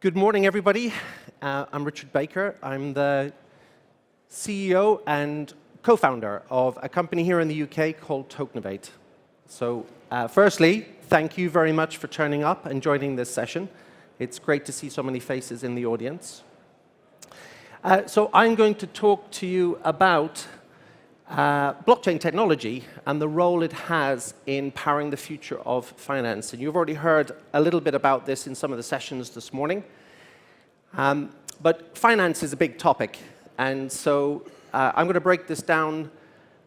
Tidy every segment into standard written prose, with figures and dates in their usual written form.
Good morning, everybody. I'm Richard Baker. I'm the CEO and co-founder of a company here in the UK called Tokenovate. So firstly, thank you very much for turning up and joining this session. It's great to see so many faces in the audience. So I'm going to talk to you about blockchain technology and the role it has in powering the future of finance. And you've already heard a little bit about this in some of the sessions this morning. But finance is a big topic. And so I'm going to break this down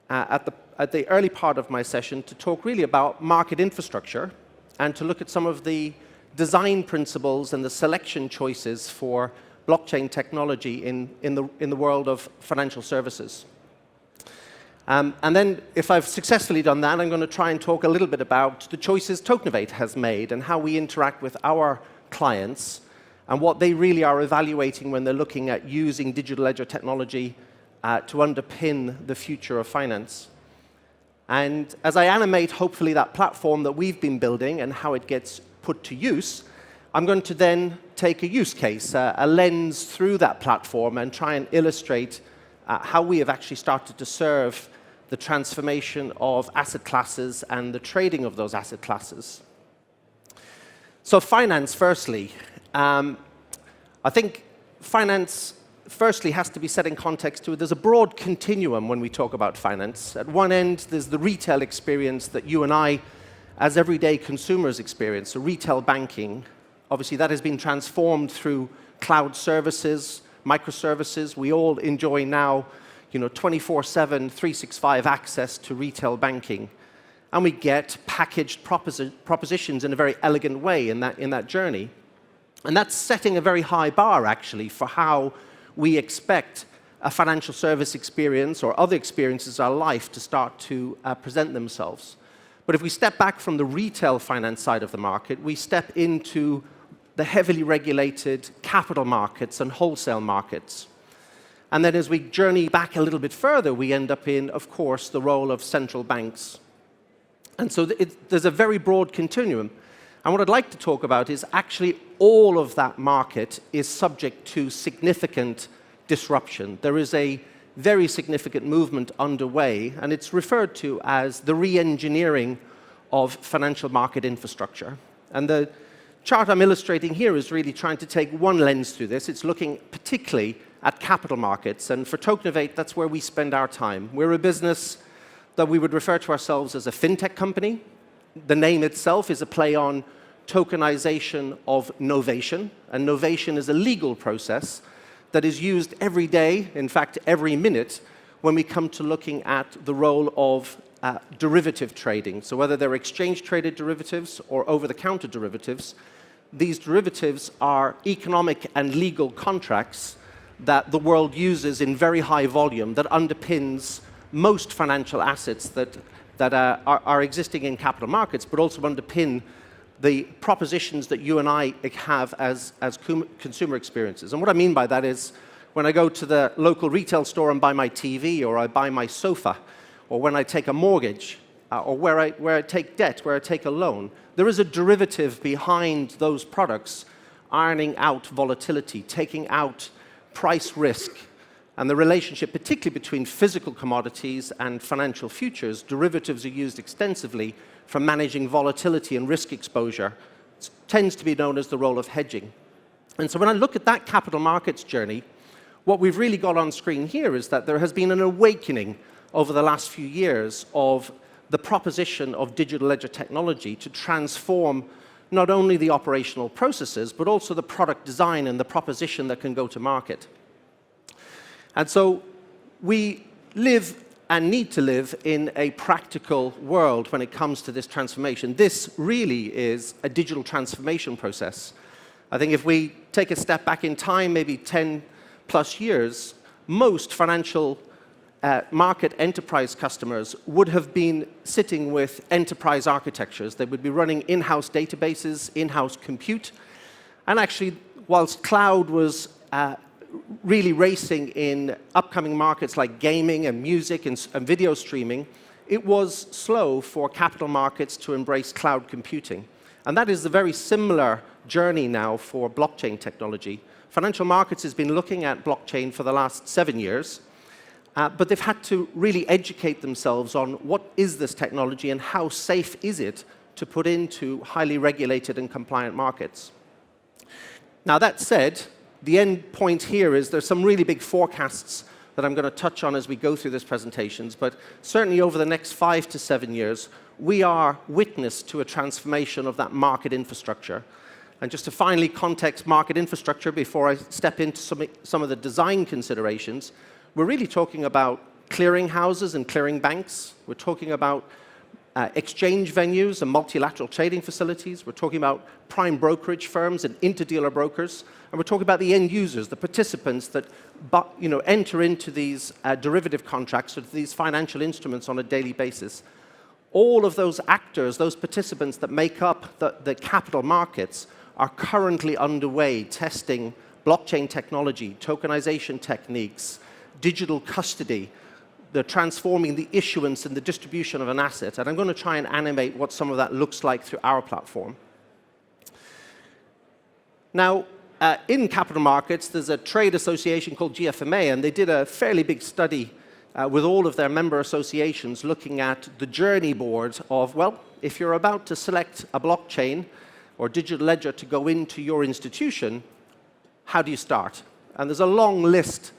at the early part of my session to talk really about market infrastructure and to look at some of the design principles and the selection choices for blockchain technology in the world of financial services. And then, if I've successfully done that, I'm going to try and talk a little bit about the choices Tokenovate has made and how we interact with our clients and what they really are evaluating when they're looking at using digital ledger technology to underpin the future of finance. And as I animate, hopefully, that platform that we've been building and how it gets put to use, I'm going to then take a use case, a lens through that platform, and try and illustrate how we have actually started to serve the transformation of asset classes and the trading of those asset classes. So finance, firstly. I think finance, firstly, has to be set in context to there's a broad continuum when we talk about finance. At one end, there's the retail experience that you and I, as everyday consumers, experience, so retail banking. Obviously, that has been transformed through cloud services, microservices. We all enjoy now 24/7, 365 access to retail banking. And we get packaged propositions in a very elegant way in that journey. And that's setting a very high bar, actually, for how we expect a financial service experience or other experiences of our life to start to present themselves. But if we step back from the retail finance side of the market, we step into the heavily regulated capital markets and wholesale markets. And then as we journey back a little bit further, we end up in, of course, the role of central banks. And so there's a very broad continuum. And what I'd like to talk about is actually all of that market is subject to significant disruption. There is a very significant movement underway, and it's referred to as the re-engineering of financial market infrastructure. And the chart I'm illustrating here is really trying to take one lens through this. It's looking particularly at capital markets. And for Tokenovate, that's where we spend our time. We're a business that we would refer to ourselves as a fintech company. The name itself is a play on tokenization of novation. And novation is a legal process that is used every day, in fact, every minute, when we come to looking at the role of derivative trading. So whether they're exchange-traded derivatives or over-the-counter derivatives, these derivatives are economic and legal contracts that the world uses in very high volume that underpins most financial assets that are existing in capital markets, but also underpin the propositions that you and I have as consumer experiences. And what I mean by that is when I go to the local retail store and buy my TV, or I buy my sofa, or when I take a mortgage, or where I take debt, where I take a loan, there is a derivative behind those products ironing out volatility, taking out price risk, and the relationship, particularly between physical commodities and financial futures. Derivatives are used extensively for managing volatility and risk exposure. It tends to be known as the role of hedging. And so when I look at that capital markets journey, what we've really got on screen here is that there has been an awakening over the last few years of the proposition of digital ledger technology to transform not only the operational processes, but also the product design and the proposition that can go to market. And so we live and need to live in a practical world when it comes to this transformation. This really is a digital transformation process. I think if we take a step back in time, maybe 10 plus years, most financial market enterprise customers would have been sitting with enterprise architectures. They would be running in-house databases, in-house compute. And actually, whilst cloud was really racing in upcoming markets like gaming and music and video streaming, it was slow for capital markets to embrace cloud computing. And that is a very similar journey now for blockchain technology. Financial markets has been looking at blockchain for the last 7 years, but they've had to really educate themselves on what is this technology and how safe is it to put into highly regulated and compliant markets. Now, that said, the end point here is there's some really big forecasts that I'm going to touch on as we go through these presentations, but certainly over the next 5 to 7 years, we are witness to a transformation of that market infrastructure. And just to finally context market infrastructure before I step into some of the design considerations, we're really talking about clearing houses and clearing banks. We're talking about exchange venues and multilateral trading facilities. We're talking about prime brokerage firms and interdealer brokers. And we're talking about the end users, the participants that enter into these derivative contracts or these financial instruments on a daily basis. All of those actors, those participants that make up the capital markets are currently underway testing blockchain technology, tokenization techniques, digital custody. They're transforming the issuance and the distribution of an asset. And I'm going to try and animate what some of that looks like through our platform. Now, in capital markets, there's a trade association called dFMI, and they did a fairly big study with all of their member associations looking at the journey board of, well, if you're about to select a blockchain or digital ledger to go into your institution, how do you start? And there's a long list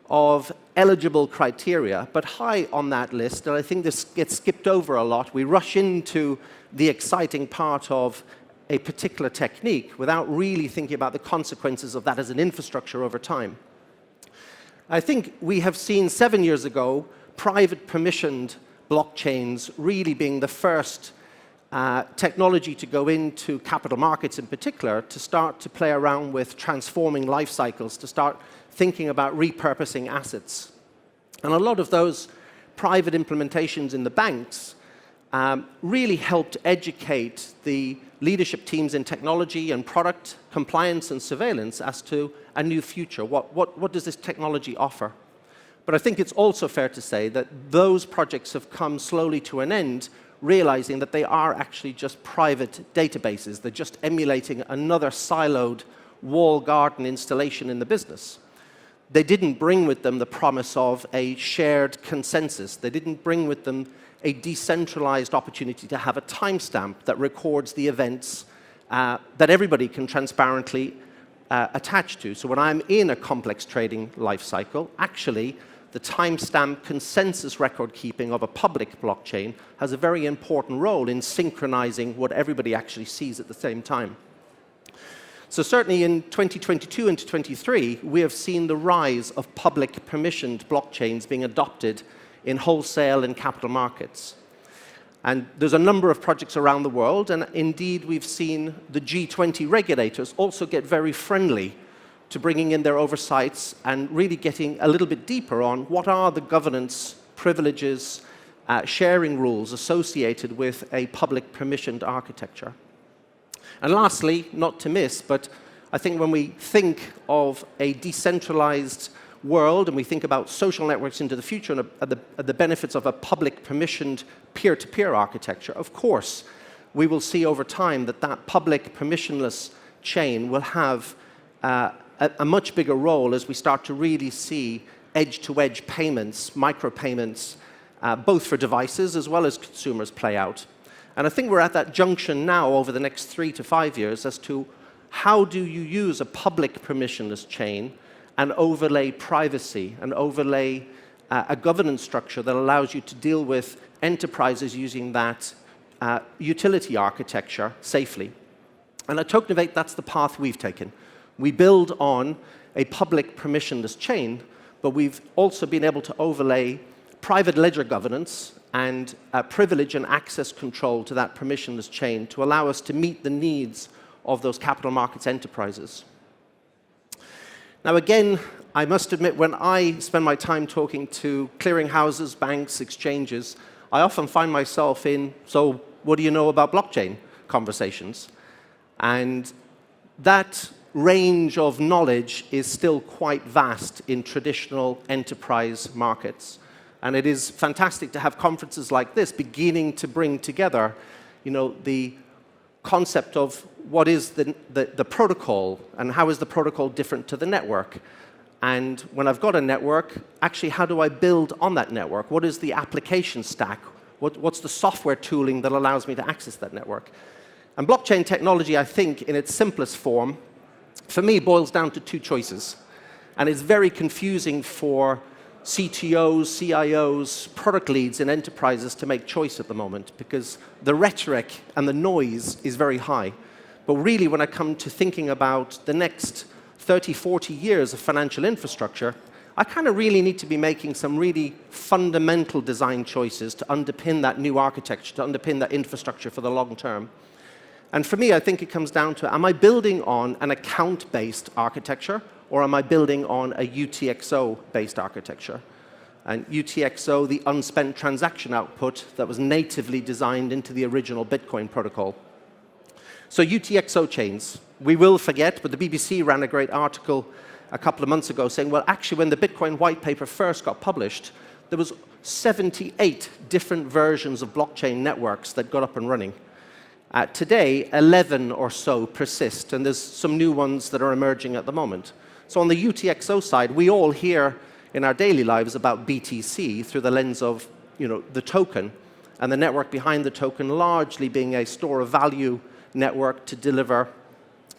of eligible criteria, but high on that list, and I think this gets skipped over a lot. We rush into the exciting part of a particular technique without really thinking about the consequences of that as an infrastructure over time. I think we have seen 7 years ago private permissioned blockchains really being the first technology to go into capital markets in particular, to start to play around with transforming life cycles, to start thinking about repurposing assets. And a lot of those private implementations in the banks really helped educate the leadership teams in technology and product compliance and surveillance as to a new future. What does this technology offer? But I think it's also fair to say that those projects have come slowly to an end, realizing that they are actually just private databases. They're just emulating another siloed walled garden installation in the business. They didn't bring with them the promise of a shared consensus. They didn't bring with them a decentralized opportunity to have a timestamp that records the events that everybody can transparently attach to. So when I'm in a complex trading life cycle, actually, the timestamp consensus record keeping of a public blockchain has a very important role in synchronizing what everybody actually sees at the same time. So certainly in 2022 and 2023, we have seen the rise of public permissioned blockchains being adopted in wholesale and capital markets. And there's a number of projects around the world, and indeed we've seen the G20 regulators also get very friendly to bringing in their oversights and really getting a little bit deeper on what are the governance, privileges, sharing rules associated with a public permissioned architecture. And lastly, not to miss, but I think when we think of a decentralized world and we think about social networks into the future and the benefits of a public permissioned peer-to-peer architecture, of course, we will see over time that that public permissionless chain will have a much bigger role as we start to really see edge-to-edge payments, micropayments, both for devices as well as consumers play out. And I think we're at that junction now over the next 3 to 5 years as to how do you use a public permissionless chain and overlay privacy and overlay a governance structure that allows you to deal with enterprises using that utility architecture safely. And at Tokenovate, that's the path we've taken. We build on a public permissionless chain, but we've also been able to overlay private ledger governance and privilege and access control to that permissionless chain to allow us to meet the needs of those capital markets enterprises. Now again, I must admit, when I spend my time talking to clearinghouses, banks, exchanges, I often find myself in, so what do you know about blockchain conversations? And that range of knowledge is still quite vast in traditional enterprise markets. And it is fantastic to have conferences like this beginning to bring together, the concept of what is the protocol and how is the protocol different to the network. And when I've got a network, actually, how do I build on that network? What is the application stack? What's the software tooling that allows me to access that network? And blockchain technology, I think, in its simplest form, for me, boils down to two choices. And it's very confusing for CTOs, CIOs, product leads in enterprises to make choice at the moment because the rhetoric and the noise is very high. But really, when I come to thinking about the next 30, 40 years of financial infrastructure, I kind of really need to be making some really fundamental design choices to underpin that new architecture, to underpin that infrastructure for the long term. And for me, I think it comes down to, am I building on an account-based architecture, or am I building on a UTXO-based architecture? And UTXO, the unspent transaction output that was natively designed into the original Bitcoin protocol. So UTXO chains, we will forget, but the BBC ran a great article a couple of months ago saying, well, actually, when the Bitcoin white paper first got published, there was 78 different versions of blockchain networks that got up and running. Today, 11 or so persist, and there's some new ones that are emerging at the moment. So on the UTXO side, we all hear in our daily lives about BTC through the lens of, the token, and the network behind the token largely being a store of value network to deliver,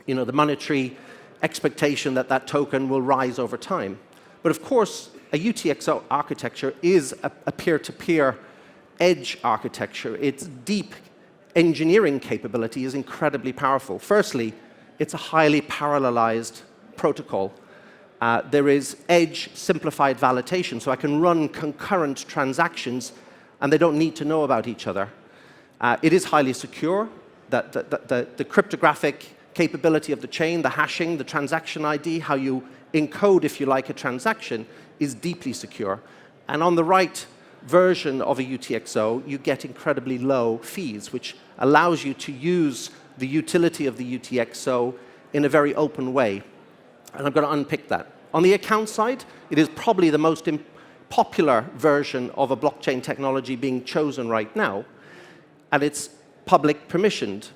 the monetary expectation that that token will rise over time. But of course, a UTXO architecture is a peer-to-peer edge architecture. Its deep engineering capability is incredibly powerful. Firstly, it's a highly parallelized protocol. There is edge simplified validation, so I can run concurrent transactions and they don't need to know about each other. It is highly secure. The cryptographic capability of the chain, the hashing, the transaction ID, how you encode, if you like, a transaction, is deeply secure. And on the right version of a UTXO, you get incredibly low fees, which allows you to use the utility of the UTXO in a very open way. And I'm going to unpick that. On the account side, it is probably the most popular version of a blockchain technology being chosen right now, and it's public permissioned.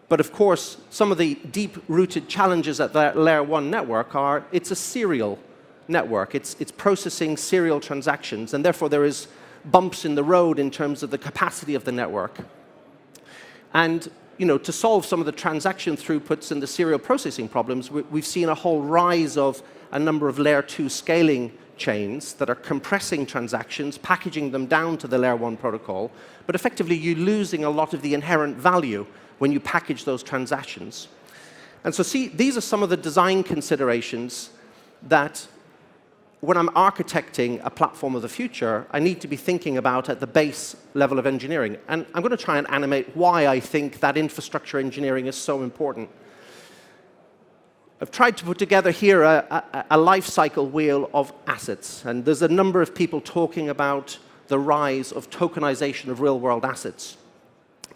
But of course, some of the deep-rooted challenges at the Layer 1 network are it's a serial network. It's processing serial transactions, and therefore there is bumps in the road in terms of the capacity of the network. And to solve some of the transaction throughputs and the serial processing problems, we've seen a whole rise of a number of Layer 2 scaling chains that are compressing transactions, packaging them down to the Layer 1 protocol, but effectively you're losing a lot of the inherent value when you package those transactions. And so these are some of the design considerations that when I'm architecting a platform of the future, I need to be thinking about at the base level of engineering. And I'm going to try and animate why I think that infrastructure engineering is so important. I've tried to put together here a life cycle wheel of assets. And there's a number of people talking about the rise of tokenization of real-world assets.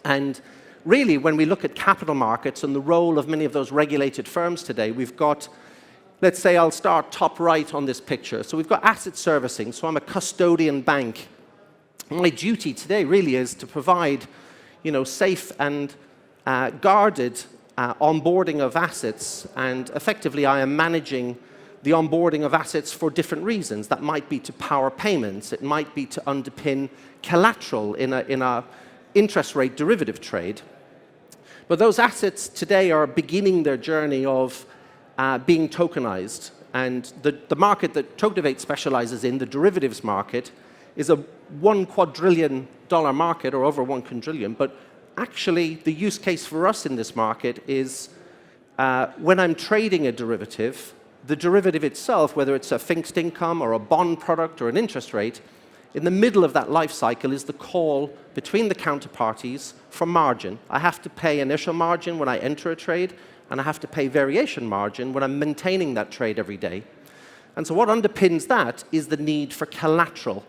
And really, when we look at capital markets and the role of many of those regulated firms today, we've got, let's say I'll start top right on this picture. So we've got asset servicing. So I'm a custodian bank. My duty today really is to provide, safe and guarded onboarding of assets. And effectively, I am managing the onboarding of assets for different reasons. That might be to power payments. It might be to underpin collateral in a interest rate derivative trade. But those assets today are beginning their journey of being tokenized. And the market that Tokenovate specializes in, the derivatives market, is a $1 quadrillion market, or over 1 quadrillion. But actually, the use case for us in this market is when I'm trading a derivative, the derivative itself, whether it's a fixed income or a bond product or an interest rate, in the middle of that life cycle is the call between the counterparties for margin. I have to pay initial margin when I enter a trade, and I have to pay variation margin when I'm maintaining that trade every day. And so what underpins that is the need for collateral.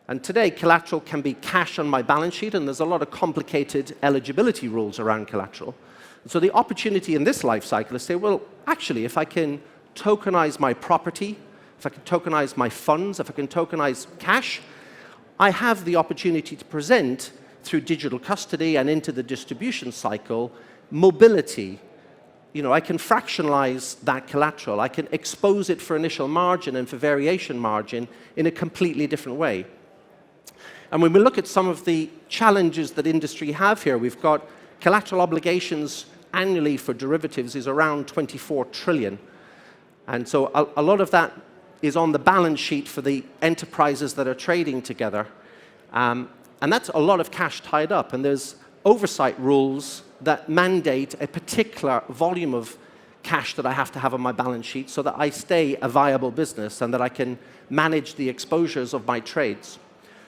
And today, collateral can be cash on my balance sheet, and there's a lot of complicated eligibility rules around collateral. And so the opportunity in this life cycle is to say, well, actually, if I can tokenize my property, if I can tokenize my funds, if I can tokenize cash, I have the opportunity to present through digital custody and into the distribution cycle mobility. I can fractionalize that collateral. I can expose it for initial margin and for variation margin in a completely different way. And when we look at some of the challenges that industry have here, we've got collateral obligations annually for derivatives is around 24 trillion. And so a lot of that is on the balance sheet for the enterprises that are trading together. And that's a lot of cash tied up. And there's oversight rules that mandate a particular volume of cash that I have to have on my balance sheet so that I stay a viable business and that I can manage the exposures of my trades.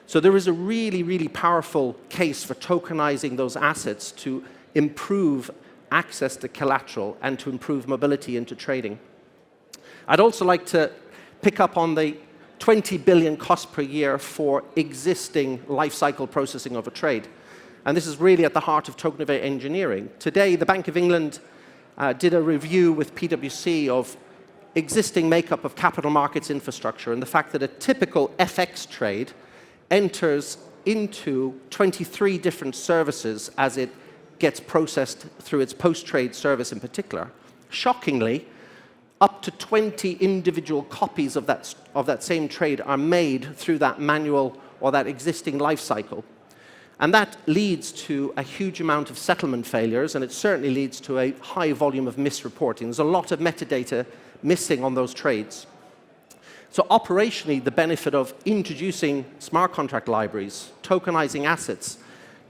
So there is a really, really powerful case for tokenizing those assets to improve access to collateral and to improve mobility into trading. I'd also like to pick up on the 20 billion cost per year for existing life cycle processing of a trade. And this is really at the heart of Tokenovate engineering. Today, the Bank of England did a review with PwC of existing makeup of capital markets infrastructure and the fact that a typical FX trade enters into 23 different services as it gets processed through its post-trade service in particular. Shockingly, up to 20 individual copies of that same trade are made through that manual or that existing life cycle. And that leads to a huge amount of settlement failures, and it certainly leads to a high volume of misreporting. There's a lot of metadata missing on those trades. So operationally, the benefit of introducing smart contract libraries, tokenizing assets,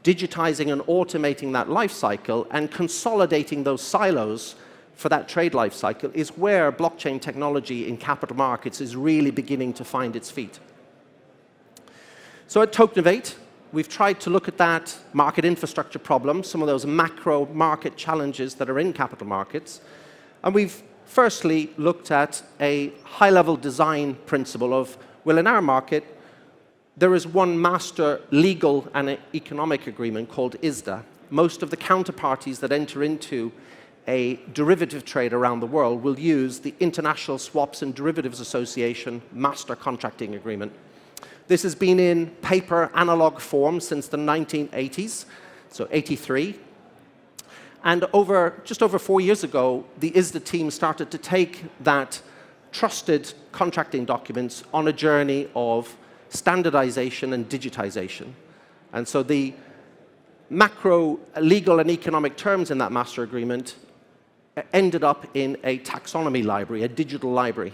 digitizing and automating that life cycle, and consolidating those silos for that trade life cycle is where blockchain technology in capital markets is really beginning to find its feet. So at Tokenovate, we've tried to look at that market infrastructure problem, some of those macro market challenges that are in capital markets. And we've firstly looked at a high-level design principle of, well, in our market, there is one master legal and economic agreement called ISDA. Most of the counterparties that enter into a derivative trade around the world will use the International Swaps and Derivatives Association Master Contracting Agreement. This has been in paper analog form since the 1980s, so 83. And just over 4 years ago, the ISDA team started to take that trusted contracting documents on a journey of standardization and digitization. And so the macro legal and economic terms in that master agreement ended up in a taxonomy library, a digital library.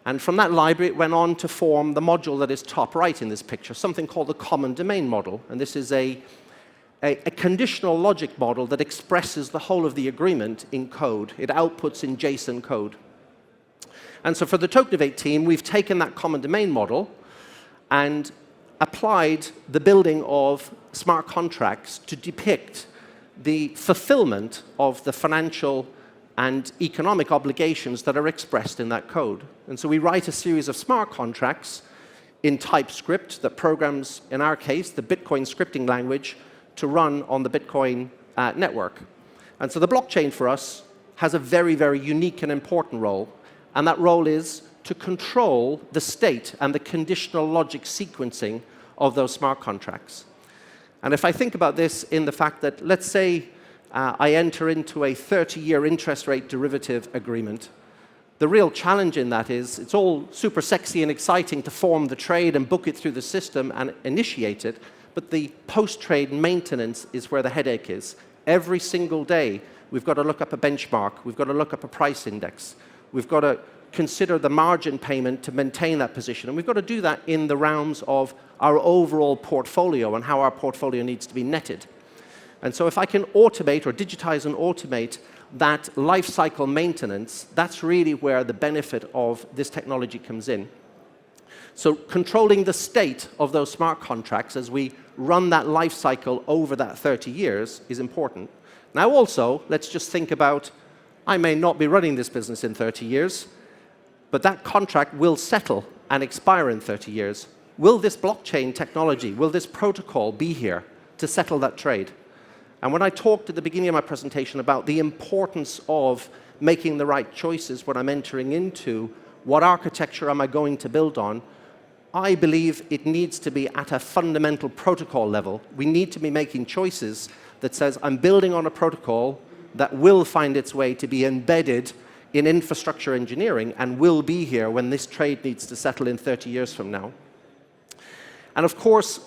And from that library, it went on to form the module that is top right in this picture, something called the common domain model. And this is a conditional logic model that expresses the whole of the agreement in code. It outputs in JSON code. And so for the Tokenovate team, we've taken that common domain model and applied the building of smart contracts to depict the fulfillment of the financial and economic obligations that are expressed in that code. And so we write a series of smart contracts in TypeScript that programs, in our case, the Bitcoin scripting language to run on the Bitcoin network. And so the blockchain for us has a very, very unique and important role. And that role is to control the state and the conditional logic sequencing of those smart contracts. And if I think about this in the fact that, let's say, I enter into a 30-year interest rate derivative agreement, the real challenge in that is it's all super sexy and exciting to form the trade and book it through the system and initiate it, but the post-trade maintenance is where the headache is. Every single day, we've got to look up a benchmark, we've got to look up a price index, we've got to consider the margin payment to maintain that position, and we've got to do that in the realms of our overall portfolio and how our portfolio needs to be netted. And so if I can automate or digitize and automate that life cycle maintenance, that's really where the benefit of this technology comes in. So controlling the state of those smart contracts as we run that life cycle over that 30 years is important. Now also, let's just think about, I may not be running this business in 30 years, but that contract will settle and expire in 30 years. Will this blockchain technology, will this protocol be here to settle that trade? And when I talked at the beginning of my presentation about the importance of making the right choices when I'm entering into what architecture am I going to build on, I believe it needs to be at a fundamental protocol level. We need to be making choices that says, I'm building on a protocol that will find its way to be embedded in infrastructure engineering and will be here when this trade needs to settle in 30 years from now. And of course,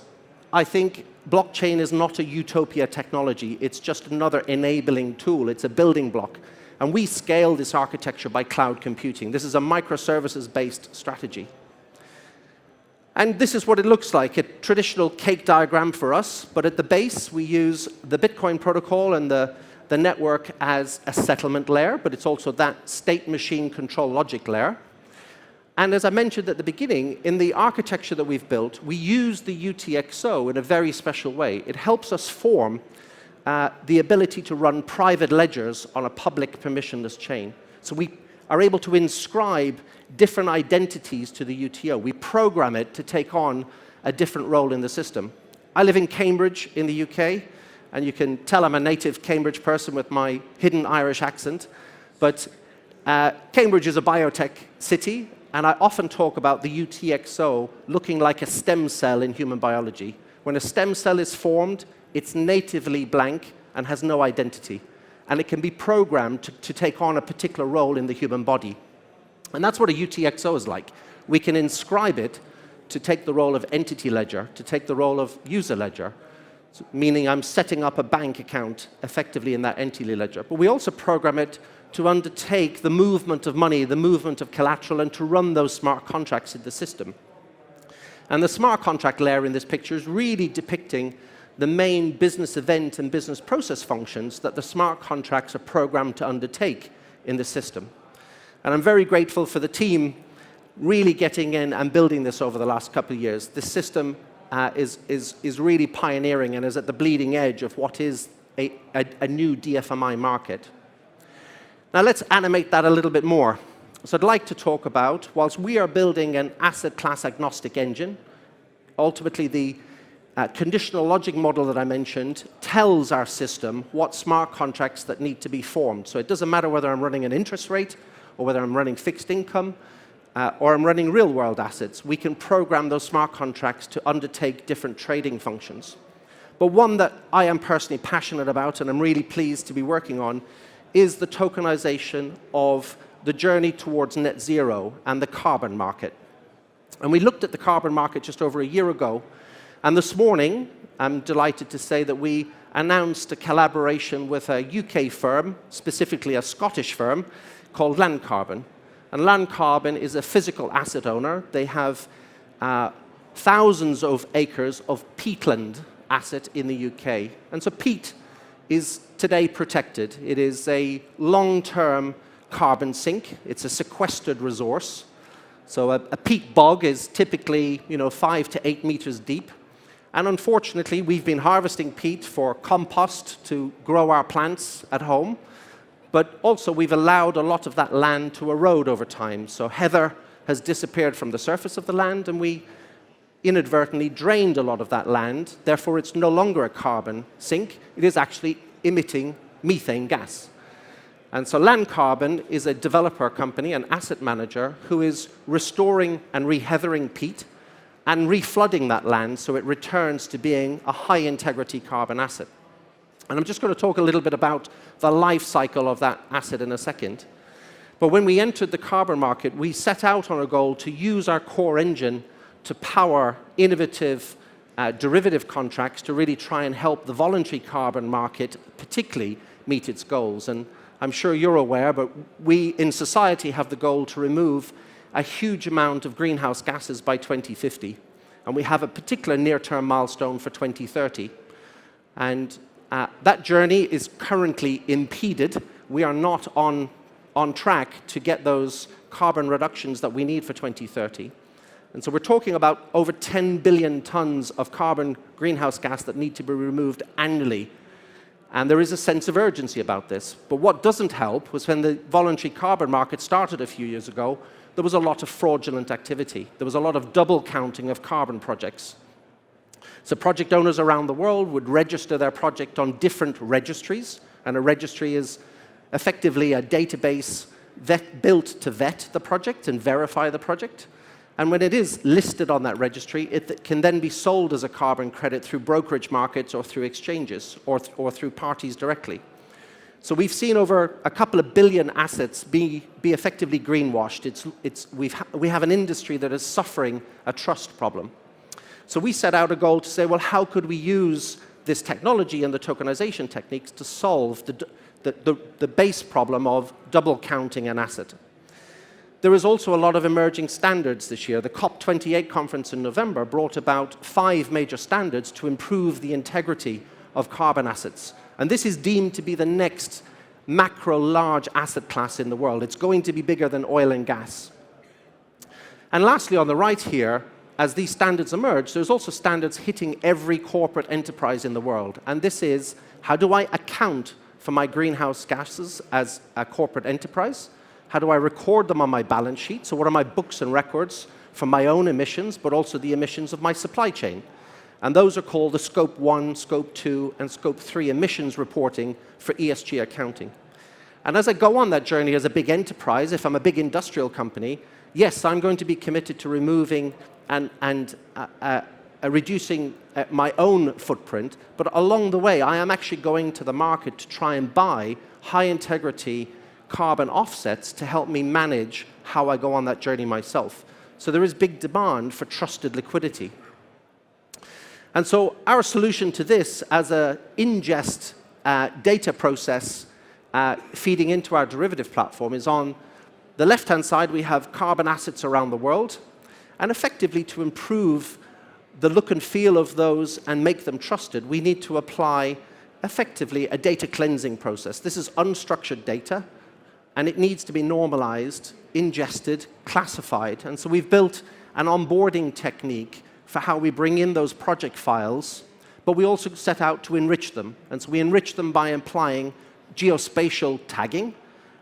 I think blockchain is not a utopia technology. It's just another enabling tool. It's a building block. And we scale this architecture by cloud computing. This is a microservices-based strategy. And this is what it looks like, a traditional cake diagram for us. But at the base, we use the Bitcoin protocol and the network as a settlement layer, but it's also that state machine control logic layer. And as I mentioned at the beginning, in the architecture that we've built, we use the UTXO in a very special way. It helps us form the ability to run private ledgers on a public permissionless chain. So we are able to inscribe different identities to the UTO. We program it to take on a different role in the system. I live in Cambridge in the UK, and you can tell I'm a native Cambridge person with my hidden Irish accent. But Cambridge is a biotech city, and I often talk about the UTXO looking like a stem cell in human biology. When a stem cell is formed, it's natively blank and has no identity. And it can be programmed to take on a particular role in the human body. And that's what a UTXO is like. We can inscribe it to take the role of entity ledger, to take the role of user ledger, meaning I'm setting up a bank account effectively in that entity ledger. But we also program it to undertake the movement of money, the movement of collateral, and to run those smart contracts in the system. And the smart contract layer in this picture is really depicting the main business event and business process functions that the smart contracts are programmed to undertake in the system. And I'm very grateful for the team really getting in and building this over the last couple of years. This system is really pioneering and is at the bleeding edge of what is a new dFMI market. Now let's animate that a little bit more. So I'd like to talk about, whilst we are building an asset class agnostic engine, ultimately the conditional logic model that I mentioned tells our system what smart contracts that need to be formed. So it doesn't matter whether I'm running an interest rate or whether I'm running fixed income, or I'm running real-world assets. We can program those smart contracts to undertake different trading functions. But one that I am personally passionate about and I'm really pleased to be working on is the tokenization of the journey towards net zero and the carbon market. And we looked at the carbon market just over a year ago, and this morning I'm delighted to say that we announced a collaboration with a UK firm, specifically a Scottish firm, called Land Carbon. And Land Carbon is a physical asset owner. They have thousands of acres of peatland asset in the UK. And so peat is today protected. It is a long-term carbon sink. It's a sequestered resource. So a peat bog is typically 5 to 8 meters deep. And unfortunately, we've been harvesting peat for compost to grow our plants at home. But also, we've allowed a lot of that land to erode over time. So heather has disappeared from the surface of the land, and we inadvertently drained a lot of that land. Therefore, it's no longer a carbon sink. It is actually emitting methane gas. And so Land Carbon is a developer company, an asset manager, who is restoring and reheathering peat and reflooding that land so it returns to being a high-integrity carbon asset. And I'm just going to talk a little bit about the life cycle of that asset in a second. But when we entered the carbon market, we set out on a goal to use our core engine to power innovative derivative contracts to really try and help the voluntary carbon market particularly meet its goals. And I'm sure you're aware, but we in society have the goal to remove a huge amount of greenhouse gases by 2050. And we have a particular near-term milestone for 2030. And that journey is currently impeded. We are not on track to get those carbon reductions that we need for 2030. And so we're talking about over 10 billion tons of carbon greenhouse gas that need to be removed annually. And there is a sense of urgency about this. But what doesn't help was when the voluntary carbon market started a few years ago, there was a lot of fraudulent activity. There was a lot of double counting of carbon projects. So project owners around the world would register their project on different registries, and a registry is effectively a database built to vet the project and verify the project. And when it is listed on that registry, it can then be sold as a carbon credit through brokerage markets or through exchanges or through parties directly. So we've seen over a couple of billion assets be effectively greenwashed. We have an industry that is suffering a trust problem. So we set out a goal to say, well, how could we use this technology and the tokenization techniques to solve the base problem of double counting an asset? There is also a lot of emerging standards this year. The COP28 conference in November brought about 5 major standards to improve the integrity of carbon assets. And this is deemed to be the next macro large asset class in the world. It's going to be bigger than oil and gas. And lastly, on the right here, as these standards emerge, there's also standards hitting every corporate enterprise in the world. And this is, how do I account for my greenhouse gases as a corporate enterprise? How do I record them on my balance sheet? So what are my books and records for my own emissions, but also the emissions of my supply chain? And those are called the Scope 1, Scope 2, and Scope 3 emissions reporting for ESG accounting. And as I go on that journey as a big enterprise, if I'm a big industrial company, yes, I'm going to be committed to removing and reducing my own footprint, but along the way, I am actually going to the market to try and buy high-integrity carbon offsets to help me manage how I go on that journey myself. So there is big demand for trusted liquidity. And so our solution to this as an ingest data process feeding into our derivative platform is on the left-hand side, we have carbon assets around the world. And effectively, to improve the look and feel of those and make them trusted, we need to apply effectively a data cleansing process. This is unstructured data, and it needs to be normalized, ingested, classified. And so we've built an onboarding technique for how we bring in those project files, but we also set out to enrich them. And so we enrich them by applying geospatial tagging,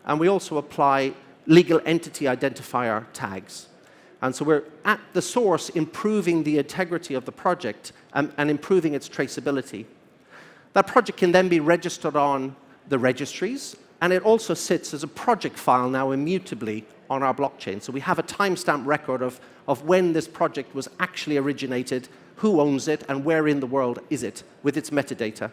and we also apply legal entity identifier tags. And so we're at the source improving the integrity of the project and improving its traceability. That project can then be registered on the registries, and it also sits as a project file now immutably on our blockchain. So we have a timestamp record of when this project was actually originated, who owns it, and where in the world is it with its metadata.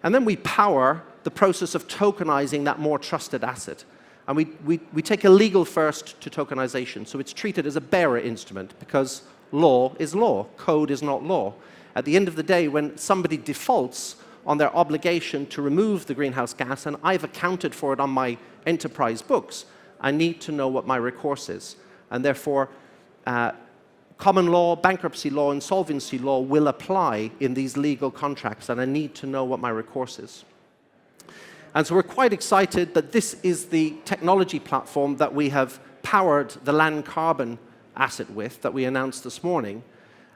And then we power the process of tokenizing that more trusted asset. And we take a legal first to tokenization. So it's treated as a bearer instrument because law is law, code is not law. At the end of the day, when somebody defaults on their obligation to remove the greenhouse gas, and I've accounted for it on my enterprise books, I need to know what my recourse is. And therefore, common law, bankruptcy law, insolvency law will apply in these legal contracts, and I need to know what my recourse is. And so we're quite excited that this is the technology platform that we have powered the land carbon asset with, that we announced this morning.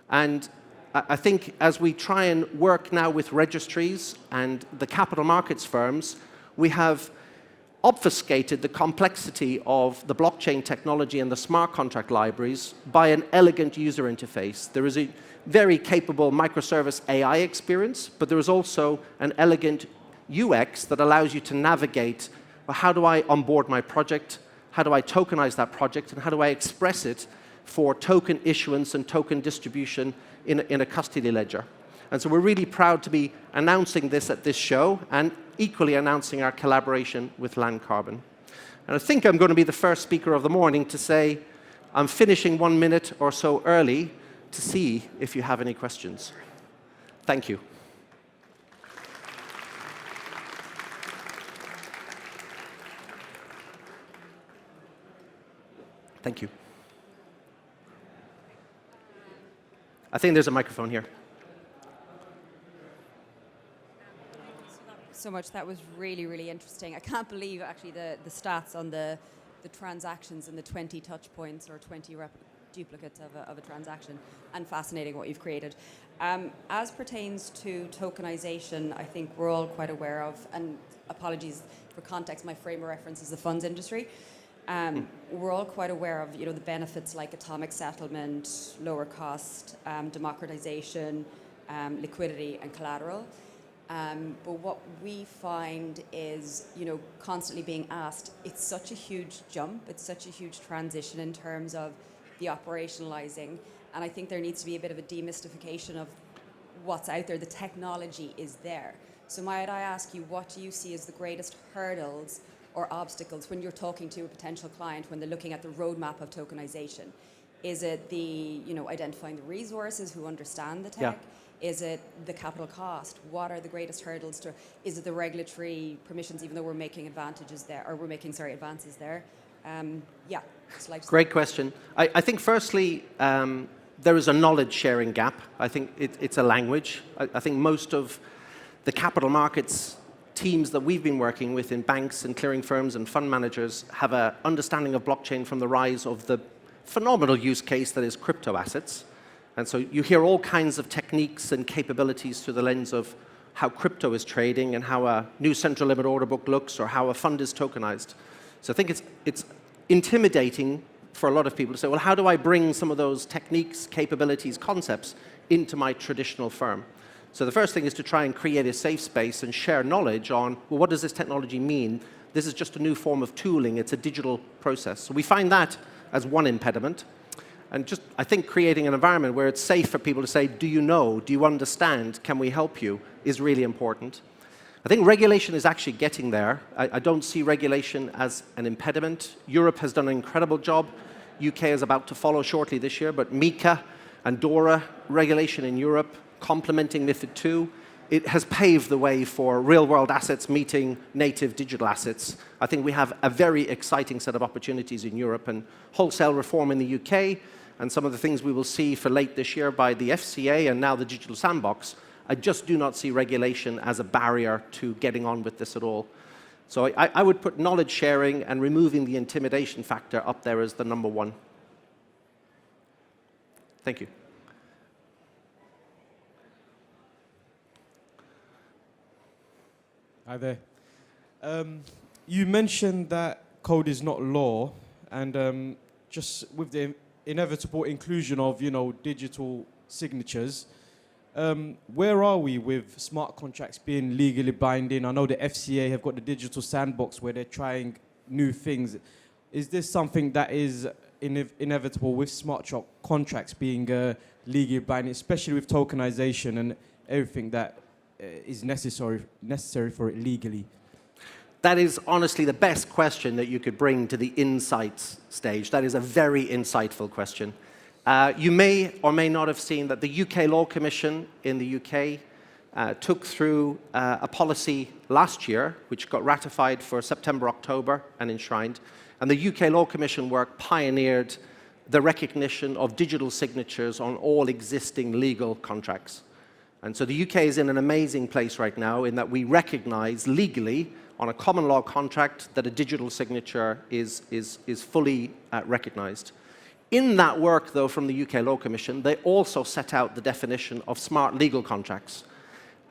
And I think as we try and work now with registries and the capital markets firms, we have obfuscated the complexity of the blockchain technology and the smart contract libraries by an elegant user interface. There is a very capable microservice AI experience, but there is also an elegant UX that allows you to navigate, well, how do I onboard my project, how do I tokenize that project, and how do I express it for token issuance and token distribution in a custody ledger. And so we're really proud to be announcing this at this show and equally announcing our collaboration with Land Carbon. And I think I'm going to be the first speaker of the morning to say I'm finishing 1 minute or so early to see if you have any questions. Thank you. Thank you. I think there's a microphone here. So much. That was really, really interesting. I can't believe actually the stats on the transactions and the 20 touch points or 20 duplicates of a transaction, and fascinating what you've created. As pertains to tokenization, I think we're all quite aware of, and apologies for context, my frame of reference is the funds industry. We're all quite aware of the benefits like atomic settlement, lower cost, democratization, liquidity and collateral. But what we find is, constantly being asked, it's such a huge jump, it's such a huge transition in terms of the operationalizing. And I think there needs to be a bit of a demystification of what's out there. The technology is there. So might I ask you, what do you see as the greatest hurdles or obstacles when you're talking to a potential client when they're looking at the roadmap of tokenization? Is it the, identifying the resources who understand the tech? Yeah. Is it the capital cost? What are the greatest hurdles to? Is it the regulatory permissions? Even though we're making advances there. Yeah. Great question. I think firstly, there is a knowledge sharing gap. I think it's a language. I think most of the capital markets teams that we've been working with in banks and clearing firms and fund managers have an understanding of blockchain from the rise of the phenomenal use case that is crypto assets. And so you hear all kinds of techniques and capabilities through the lens of how crypto is trading and how a new central limit order book looks or how a fund is tokenized. So I think it's intimidating for a lot of people to say, well, how do I bring some of those techniques, capabilities, concepts into my traditional firm? So the first thing is to try and create a safe space and share knowledge on, well, what does this technology mean? This is just a new form of tooling. It's a digital process. So we find that as one impediment. And just, I think, creating an environment where it's safe for people to say, do you know? Do you understand? Can we help you? Is really important. I think regulation is actually getting there. I don't see regulation as an impediment. Europe has done an incredible job. UK is about to follow shortly this year, but MiCA and DORA regulation in Europe, complementing MiFID II, it has paved the way for real-world assets meeting native digital assets. I think we have a very exciting set of opportunities in Europe, and wholesale reform in the UK, and some of the things we will see for late this year by the FCA and now the Digital Sandbox. I just do not see regulation as a barrier to getting on with this at all. So I would put knowledge sharing and removing the intimidation factor up there as the number one. Thank you. Hi there. You mentioned that code is not law, and just with the inevitable inclusion of, digital signatures, where are we with smart contracts being legally binding? I know the FCA have got the digital sandbox where they're trying new things. Is this something that is inevitable with smart contracts being legally binding, especially with tokenization and everything that is necessary for it legally? That is honestly the best question that you could bring to the insights stage. That is a very insightful question. You may or may not have seen that the UK Law Commission in the UK took through a policy last year, which got ratified for September, October, and enshrined. And the UK Law Commission work pioneered the recognition of digital signatures on all existing legal contracts. And so the UK is in an amazing place right now in that we recognize legally on a common law contract that a digital signature is fully recognized. In that work, though, from the UK Law Commission, they also set out the definition of smart legal contracts.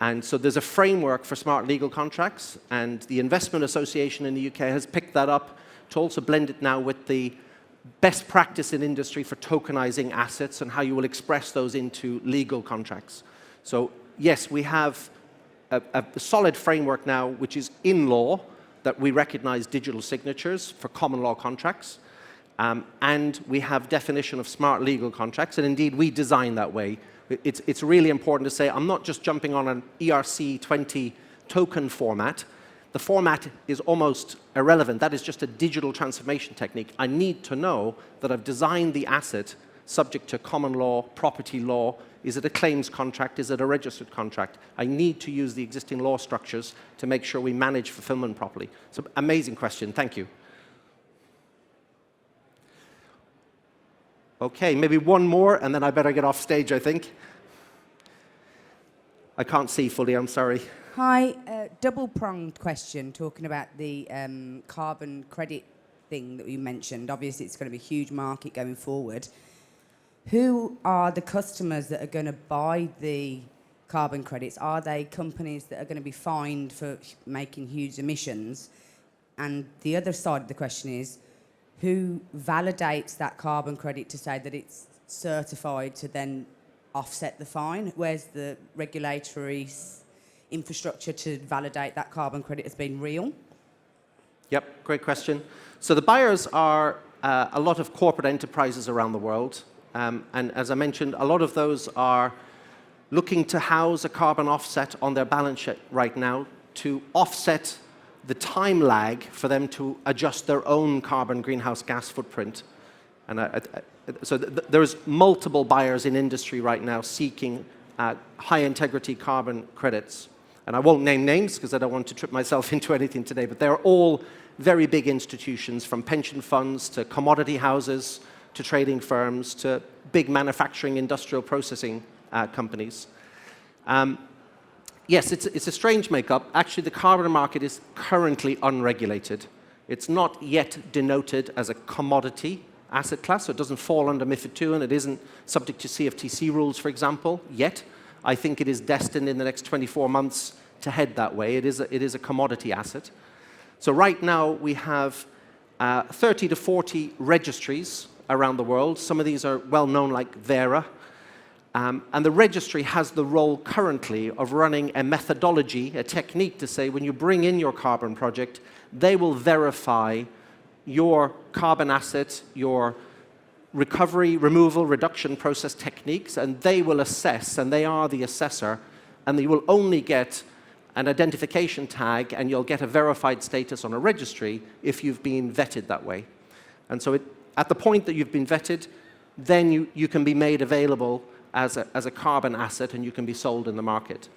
And so there's a framework for smart legal contracts, and the Investment Association in the UK has picked that up to also blend it now with the best practice in industry for tokenizing assets and how you will express those into legal contracts. So yes, we have a solid framework now which is in law that we recognize digital signatures for common law contracts. And we have definition of smart legal contracts, and indeed we design that way. It's really important to say I'm not just jumping on an ERC20 token format. The format is almost irrelevant. That is just a digital transformation technique. I need to know that I've designed the asset subject to common law, property law. Is it a claims contract? Is it a registered contract? I need to use the existing law structures to make sure we manage fulfillment properly. So amazing question. Thank you. Okay, maybe one more, and then I better get off stage, I think. I can't see fully, I'm sorry. Hi, double-pronged question, talking about the carbon credit thing that you mentioned. Obviously, it's going to be a huge market going forward. Who are the customers that are going to buy the carbon credits? Are they companies that are going to be fined for making huge emissions? And the other side of the question is, who validates that carbon credit to say that it's certified to then offset the fine? Where's the regulatory infrastructure to validate that carbon credit has been real? Yep, great question. So the buyers are a lot of corporate enterprises around the world. And as I mentioned, a lot of those are looking to house a carbon offset on their balance sheet right now to offset the time lag for them to adjust their own carbon greenhouse gas footprint. And there's multiple buyers in industry right now seeking high integrity carbon credits. And I won't name names because I don't want to trip myself into anything today, but they're all very big institutions, from pension funds to commodity houses to trading firms to big manufacturing industrial processing companies. Yes, it's a strange makeup. Actually, the carbon market is currently unregulated. It's not yet denoted as a commodity asset class, so it doesn't fall under MiFID II, and it isn't subject to CFTC rules, for example, yet. I think it is destined in the next 24 months to head that way. It is a commodity asset. So right now, we have 30 to 40 registries around the world. Some of these are well-known, like Vera. And the registry has the role currently of running a methodology, a technique to say when you bring in your carbon project, they will verify your carbon asset, your recovery, removal, reduction process techniques, and they will assess, and they are the assessor, and you will only get an identification tag and you'll get a verified status on a registry if you've been vetted that way. And so at the point that you've been vetted, then you can be made available as a carbon asset and you can be sold in the market.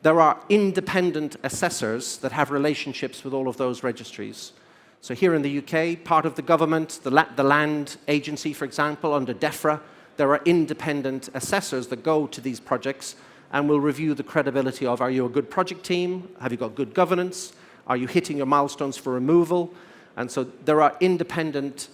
There are independent assessors that have relationships with all of those registries. So here in the UK, part of the government, the land agency, for example, under DEFRA, there are independent assessors that go to these projects and will review the credibility of, are you a good project team? Have you got good governance? Are you hitting your milestones for removal? And so there are independent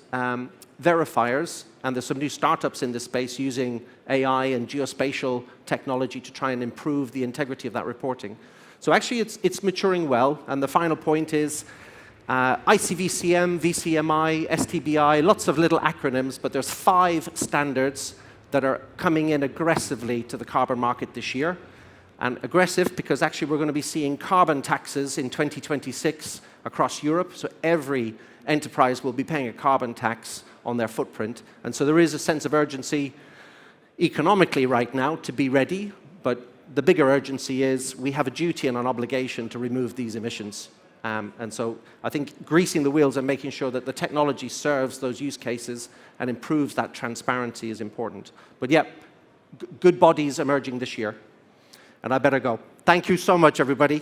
verifiers, and there's some new startups in this space using AI and geospatial technology to try and improve the integrity of that reporting. So actually it's maturing well, and the final point is ICVCM, VCMI, STBI, lots of little acronyms, but there's 5 standards that are coming in aggressively to the carbon market this year. And aggressive because actually we're going to be seeing carbon taxes in 2026 across Europe, so every enterprise will be paying a carbon tax on their footprint. And so there is a sense of urgency economically right now to be ready, but the bigger urgency is we have a duty and an obligation to remove these emissions. And so I think greasing the wheels and making sure that the technology serves those use cases and improves that transparency is important. But yeah, good bodies emerging this year. And I better go. Thank you so much, everybody.